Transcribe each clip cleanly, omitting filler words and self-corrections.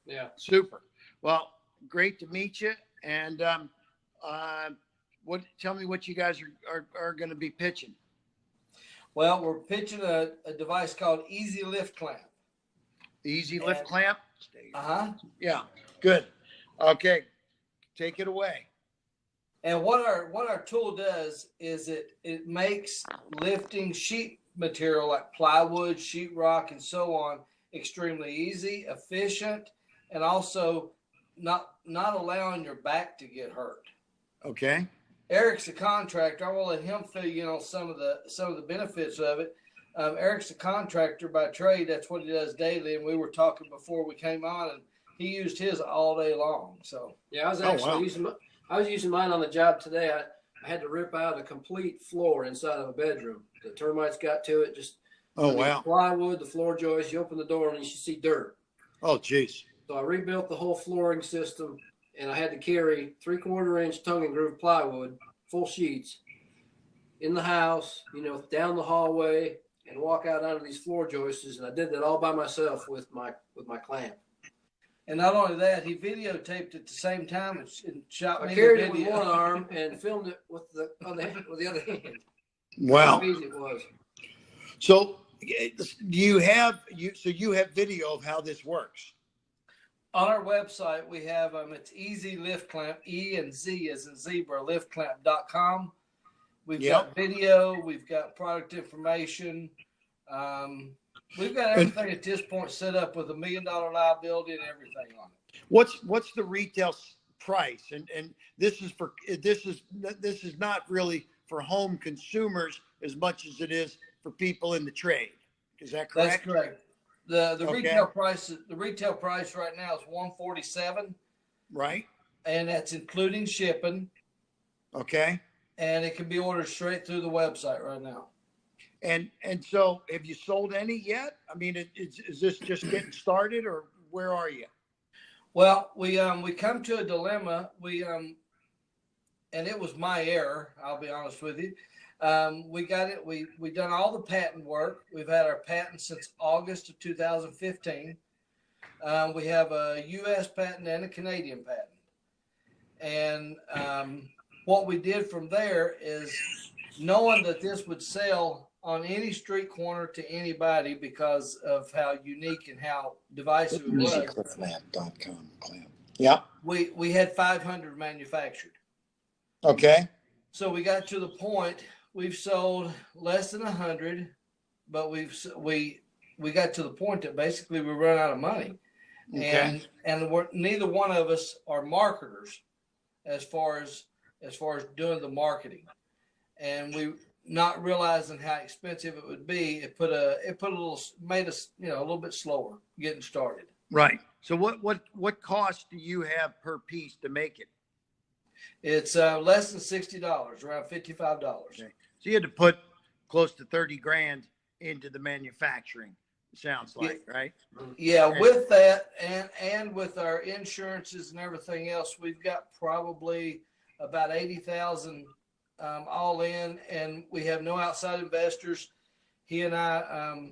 Yeah. Super. Well, great to meet you. And tell me what you guys are going to be pitching. Well, we're pitching a device called Easy Lift Clamp. Easy lift clamp? Uh-huh. Yeah, good. Okay, take it away. And what our tool does is it makes lifting sheet material like plywood, sheetrock, and so on extremely easy, efficient, and also not allowing your back to get hurt. Okay. Eric's a contractor. I will let him fill you in on some of the benefits of it. Eric's a contractor by trade. That's what he does daily. And we were talking before we came on, and he used his all day long. So yeah, I was actually using mine on the job today. I had to rip out a complete floor inside of a bedroom. The termites got to it. Just wow. Plywood, the floor joist. You open the door and you should see dirt. Oh, geez. So I rebuilt the whole flooring system, and I had to carry 3/4 inch tongue and groove plywood, full sheets, in the house, down the hallway, and walk out onto these floor joists. And I did that all by myself with my clamp. And not only that, he videotaped at the same time and shot me. I carried it with one arm and filmed it with the other hand. Wow. How easy it was. So you have video of how this works? On our website, we have it's Easy Lift Clamp, E and Z as in zebra, liftclamp.com. We've got video, we've got product information. We've got everything at this point set up with $1 million liability and everything on it. What's the retail price? And this is not really for home consumers as much as it is for people in the trade. Is that correct? That's correct. The retail price right now is $147. Right. And that's including shipping. Okay. And it can be ordered straight through the website right now. And so, have you sold any yet? I mean, is this just getting started, or where are you? Well, we come to a dilemma. And it was my error. I'll be honest with you. We got it. We done all the patent work. We've had our patent since August of 2015. We have a U.S. patent and a Canadian patent. And what we did from there is knowing that this would sell on any street corner to anybody because of how unique and how divisive it was. Musiclifflamp.com. Yeah. We had 500 manufactured. Okay. So we got to the point we've sold less than 100, but we got to the point that basically we run out of money. Okay. And neither one of us are marketers as far as doing the marketing. And we not realizing how expensive it would be, made us a little bit slower getting started. Right. So what cost do you have per piece to make it? It's less than $60, around $55. Okay. So you had to put close to 30 grand into the manufacturing. It sounds like, right? Yeah. With that and with our insurances and everything else, we've got probably about 80,000 all in, and we have no outside investors. He and I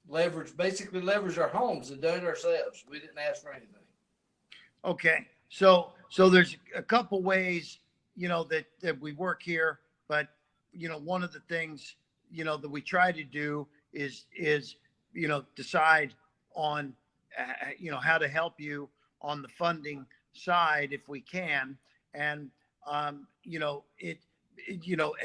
leveraged our homes and done it ourselves. We didn't ask for anything. Okay. So there's a couple ways, that we work here, but one of the things, that we try to do is decide on, how to help you on the funding side if we can. And, at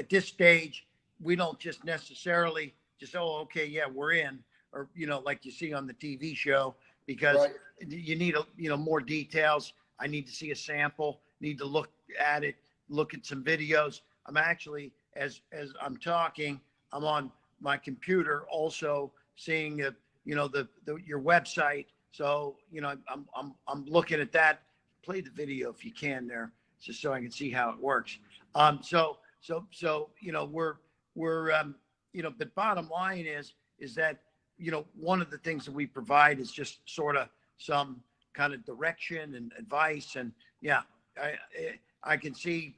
this stage, we don't just necessarily just, okay, yeah, we're in, or, like you see on the TV show, because right. You need, more details. I need to see a sample, need to look at it, look at some videos. I'm actually, as I'm talking, I'm on my computer also seeing your website. So, I'm looking at that. Play the video if you can there, just so I can see how it works. So we're but bottom line is that, one of the things that we provide is just sort of some kind of direction and advice. And yeah, I can see,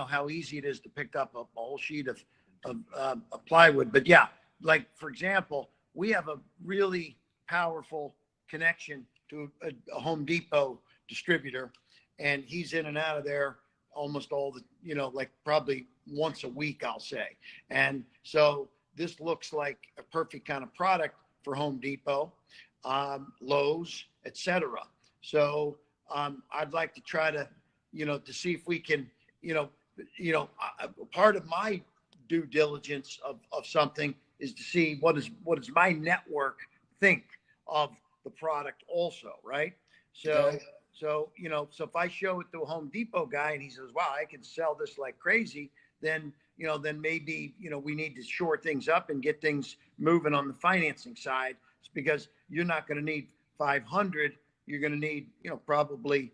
how easy it is to pick up a whole sheet of plywood. But yeah, like, for example, we have a really powerful connection to a Home Depot distributor, and he's in and out of there almost all the, like probably once a week, I'll say. And so this looks like a perfect kind of product for Home Depot, Lowe's, etc. So I'd like to try to, to see if we can, part of my due diligence of something is to see what does my network think of the product also, right? So, Okay. so if I show it to a Home Depot guy and he says, "Wow, I can sell this like crazy," then then maybe we need to shore things up and get things moving on the financing side. It's because you're not going to need 500, you're going to need probably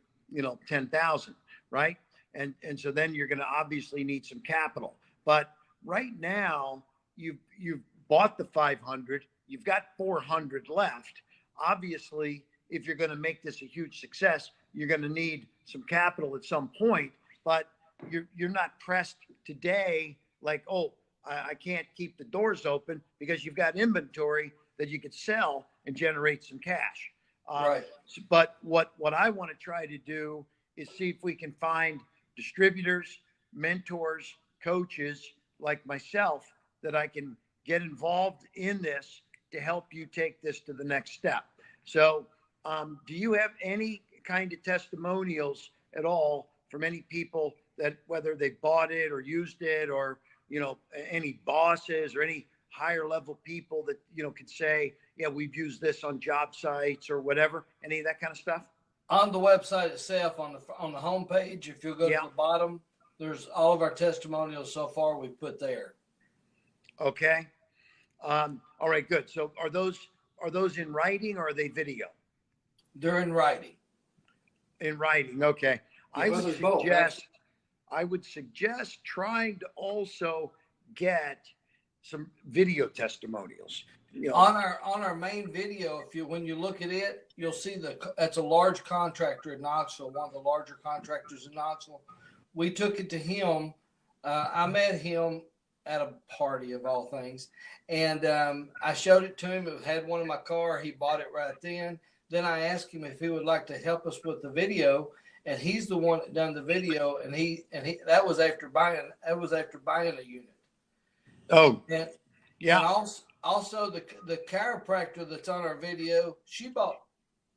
10,000, right? And so then you're going to obviously need some capital. But right now you've bought the 500, you've got 400 left. Obviously, if you're going to make this a huge success, you're going to need some capital at some point, but you're not pressed today like, oh, I can't keep the doors open, because you've got inventory that you could sell and generate some cash. Right. But what I want to try to do is see if we can find distributors, mentors, coaches like myself that I can get involved in this to help you take this to the next step. So do you have any kind of testimonials at all from any people that, whether they bought it or used it, or any bosses or any higher level people that could say, yeah, we've used this on job sites or whatever, any of that kind of stuff? On the website itself, on the homepage, if you'll go Yeah. to the bottom, there's all of our testimonials so far we've put there. Okay. All right, good. So are those in writing or are they video? They're in writing. In writing. Okay. Yeah, well, there's both, actually. I would suggest trying to also get some video testimonials. On our main video, when you look at it, you'll see that's a large contractor in Knoxville, one of the larger contractors in Knoxville. We took it to him. I met him at a party of all things, and I showed it to him. It had one in my car. He bought it right then. Then I asked him if he would like to help us with the video, and he's the one that done the video. And he that was after buying a unit. Oh, and, yeah. And also the chiropractor that's on our video, she bought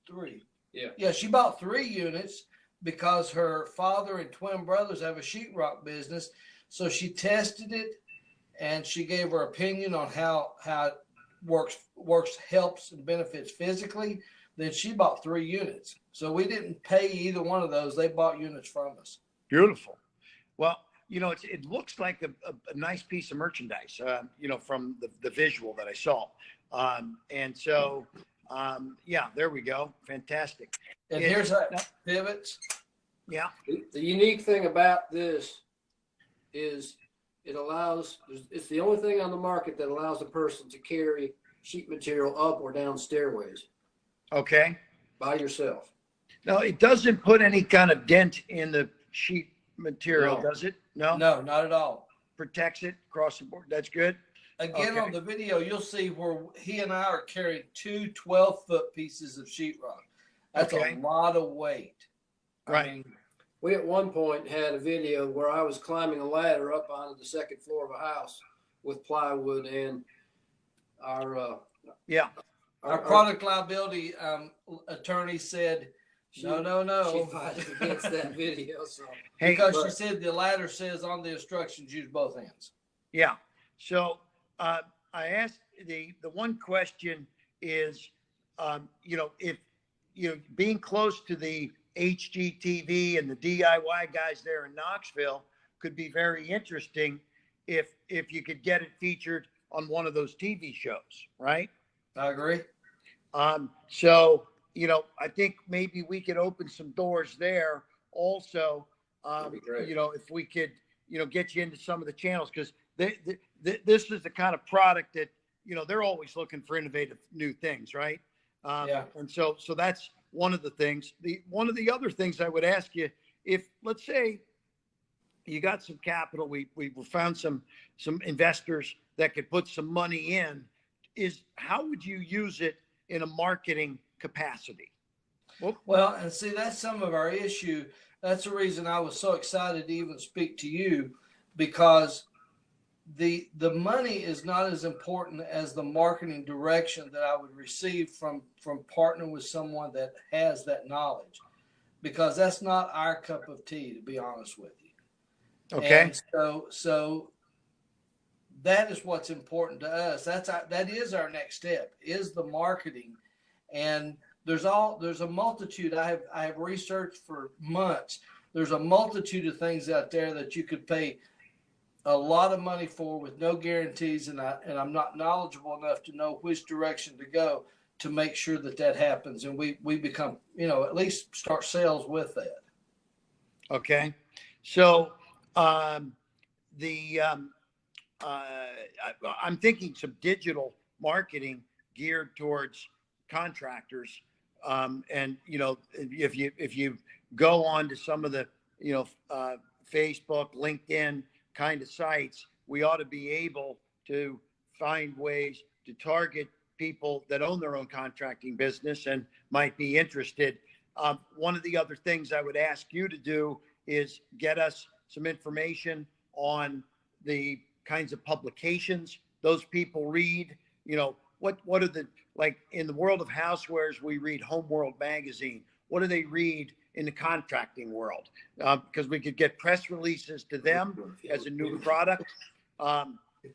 3. Yeah, she bought 3 units because her father and twin brothers have a sheetrock business. So she tested it, and she gave her opinion on how it works, helps, and benefits physically. Then she bought 3 units. So we didn't pay either one of those. They bought units from us. Beautiful. Well, it looks like a nice piece of merchandise, from the visual that I saw. And so, yeah, there we go. Fantastic. And here's that pivots. Yeah. The unique thing about this is it's the only thing on the market that allows a person to carry sheet material up or down stairways. Okay. By yourself. Now, it doesn't put any kind of dent in the sheet material, No. does it? No? No, not at all. Protects it across the board. That's good. Again, Okay. on the video, you'll see where he and I are carrying 2 12-foot pieces of sheetrock. That's Okay. a lot of weight. Right. I mean, We at one point had a video where I was climbing a ladder up onto the second floor of a house with plywood, and our Yeah. our product liability attorney said, no. She fighted against that video. So Hey, Because but- she said the ladder says on the instructions, use both hands. yeah. So I asked the one question is, if being close to the HGTV and the DIY guys there in Knoxville could be very interesting if you could get it featured on one of those TV shows, right? I agree. So, I think maybe we could open some doors there also. That'd be great. If we could, get you into some of the channels, because this is the kind of product that, they're always looking for innovative new things, right? Yeah. And so that's one of the things. One of the other things I would ask you, if let's say you got some capital, we found some investors that could put some money in, is how would you use it in a marketing capacity? Well, and see, that's some of our issue. That's the reason I was so excited to even speak to you, because the money is not as important as the marketing direction that I would receive from partnering with someone that has that knowledge, because that's not our cup of tea, to be honest with you. Okay. And so that is what's important to us. That is our next step, is the marketing. And there's a multitude. I have researched for months. There's a multitude of things out there that you could pay a lot of money for with no guarantees, and I'm not knowledgeable enough to know which direction to go to make sure that happens, and we become, at least start sales with that. Okay, so I'm thinking some digital marketing geared towards contractors, and if you go on to some of the Facebook, LinkedIn kind of sites, we ought to be able to find ways to target people that own their own contracting business and might be interested. One of the other things I would ask you to do is get us some information on the kinds of publications those people read. What are the, like in the world of housewares, we read Homeworld magazine. What do they read in the contracting world? Because we could get press releases to them as a new product.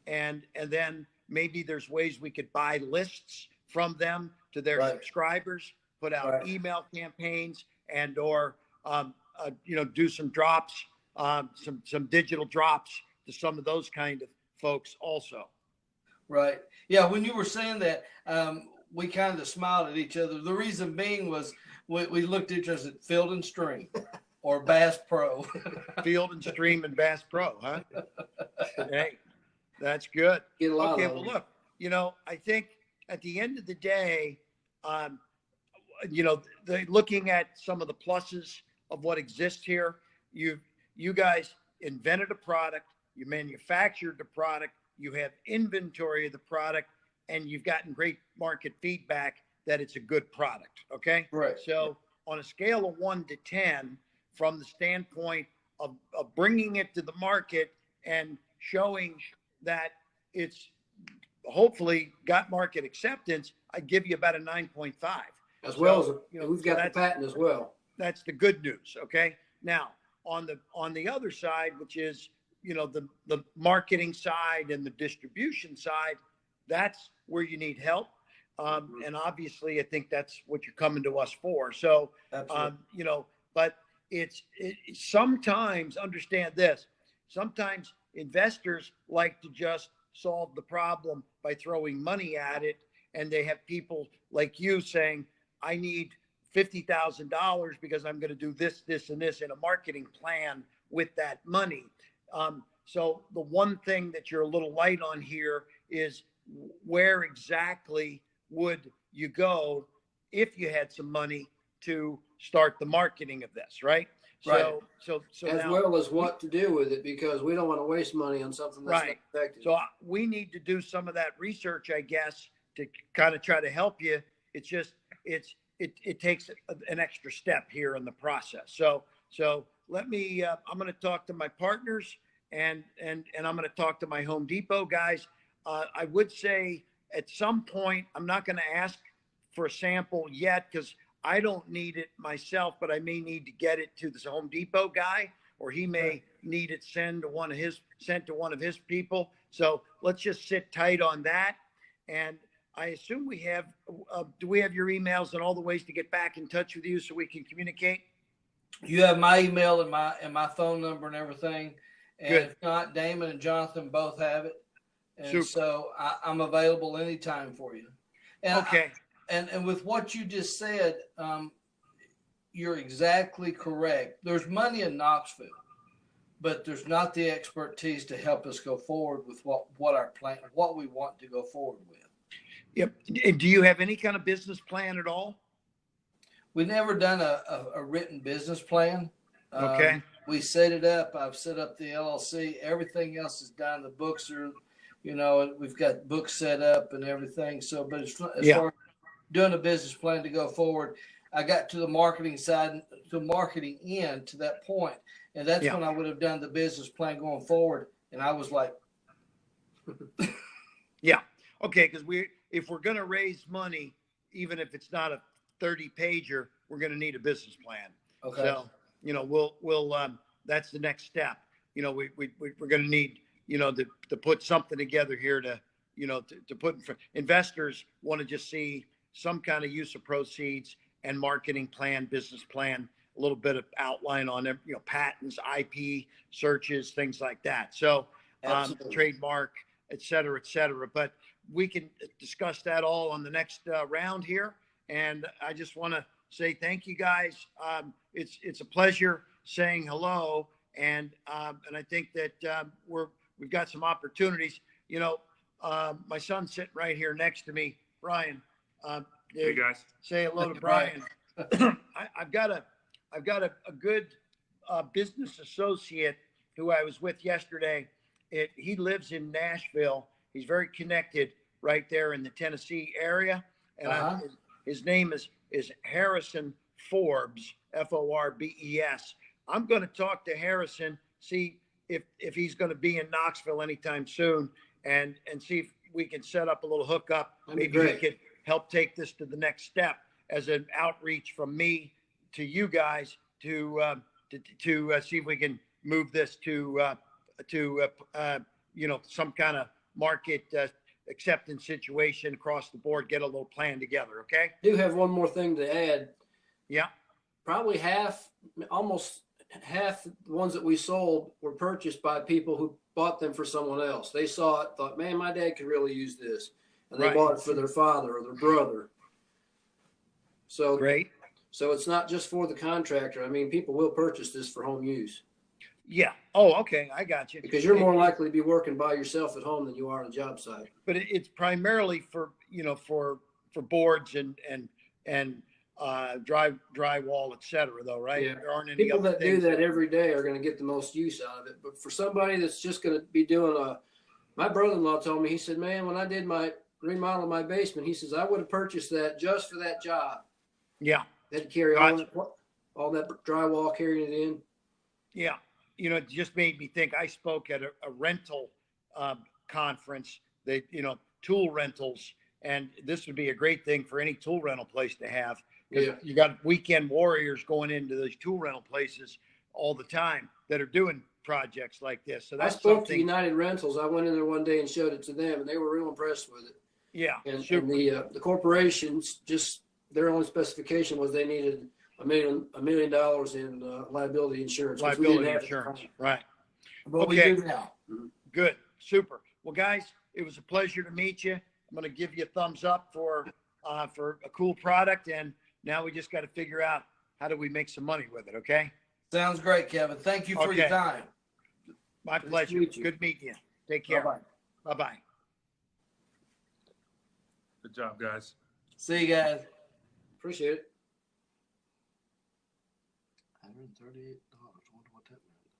And then maybe there's ways we could buy lists from them to their subscribers, put out email campaigns, and or do some drops, some digital drops to some of those kind of folks also. Right. Yeah. When you were saying that, we kind of smiled at each other. The reason being was we looked at each other at Field and Stream or Bass Pro. Field and Stream and Bass Pro, huh? Hey, that's good. Okay. Well, look, I think at the end of the day, looking at some of the pluses of what exists here, you guys invented a product, you manufactured the product, you have inventory of the product, and you've gotten great market feedback that it's a good product. Okay. Right. So on a scale of 1 to 10, from the standpoint of bringing it to the market and showing that it's hopefully got market acceptance, I give you about a 9.5. As well as we've got the patent as well. That's the good news. Okay. Now on the other side, which is the marketing side and the distribution side, that's where you need help. And obviously I think that's what you're coming to us for. So, but it's sometimes, understand this, sometimes investors like to just solve the problem by throwing money at it. And they have people like you saying, I need $50,000 because I'm going to do this, this, and this in a marketing plan with that money. So the one thing that you're a little light on here is where exactly would you go if you had some money to start the marketing of this, right? Right. So as now, well as what to do with it, because we don't want to waste money on something that's not effective. So we need to do some of that research, I guess, to kind of try to help you. It's just it takes an extra step here in the process. So let me. I'm going to talk to my partners and I'm going to talk to my Home Depot guys. I would say at some point, I'm not going to ask for a sample yet because I don't need it myself, but I may need to get it to the Home Depot guy, or he may need it sent to one of his people. So let's just sit tight on that. And I assume we have, do we have your emails and all the ways to get back in touch with you so we can communicate? You have my email and my phone number and everything. And Good. If not, Damon and Jonathan both have it. And Super. So I'm available anytime for you. And okay. And with what you just said, you're exactly correct. There's money in Knoxville, but there's not the expertise to help us go forward with what our plan, what we want to go forward with. Yep. Do you have any kind of business plan at all? We've never done a written business plan. Okay. We set it up. I've set up the LLC. Everything else is done. The books are, we've got books set up and everything. So, but as far as doing a business plan to go forward, I got to the marketing side, to marketing end to that point, and that's when I would have done the business plan going forward. And I was like, yeah, okay, because if we're going to raise money, even if it's not a 30-pager, we're going to need a business plan. okay, So we'll that's the next step. We're going to need to put something together here to put in front. Investors want to just see some kind of use of proceeds and marketing plan, business plan, a little bit of outline on them, patents, IP searches, things like that. So trademark, et cetera, et cetera. But we can discuss that all on the next round here. And I just want to say thank you guys. It's a pleasure saying hello. And I think that we've got some opportunities. My son's sitting right here next to me, Brian. Hey guys, say hello to Brian. I've got a good business associate who I was with yesterday. He lives in Nashville. He's very connected right there in the Tennessee area, and his name is Harrison Forbes, Forbes. I'm going to talk to Harrison, see if he's going to be in Knoxville anytime soon, and see if we can set up a little hookup. Maybe he could help take this to the next step as an outreach from me to you guys to see if we can move this to some kind of market acceptance situation across the board, get a little plan together. Okay. I do have one more thing to add. Yeah. Probably almost half the ones that we sold were purchased by people who bought them for someone else. They saw it, thought, man, my dad could really use this. And they bought it for their father or their brother. So great. So it's not just for the contractor. I mean, people will purchase this for home use. Yeah. Oh, okay. I got you. Because you're more likely to be working by yourself at home than you are on a job site. But it's primarily for boards and drywall, et cetera, though, right? Yeah. There aren't any people other that things do that every day are going to get the most use out of it. But for somebody that's just going to be doing my brother-in-law told me, he said, man, when I did my remodel of my basement, he says, I would have purchased that just for that job. Yeah. They had to carry all that drywall, carrying it in. Yeah. It just made me think. I spoke at a rental conference, tool rentals, and this would be a great thing for any tool rental place to have. Because you got weekend warriors going into those tool rental places all the time that are doing projects like this. So that's I spoke to United Rentals. I went in there one day and showed it to them, and they were real impressed with it. Yeah. And the corporations, just their only specification was they needed $1 million in liability insurance. Liability insurance, right? But we do now. Good, super. Well, guys, it was a pleasure to meet you. I'm going to give you a thumbs up for a cool product, and now we just got to figure out how do we make some money with it. Okay. Sounds great, Kevin. Thank you for your time. My pleasure. Good meeting you. Take care. Bye-bye. Bye-bye. good job, guys. See you guys. Appreciate it. $138. Wonder what that meant.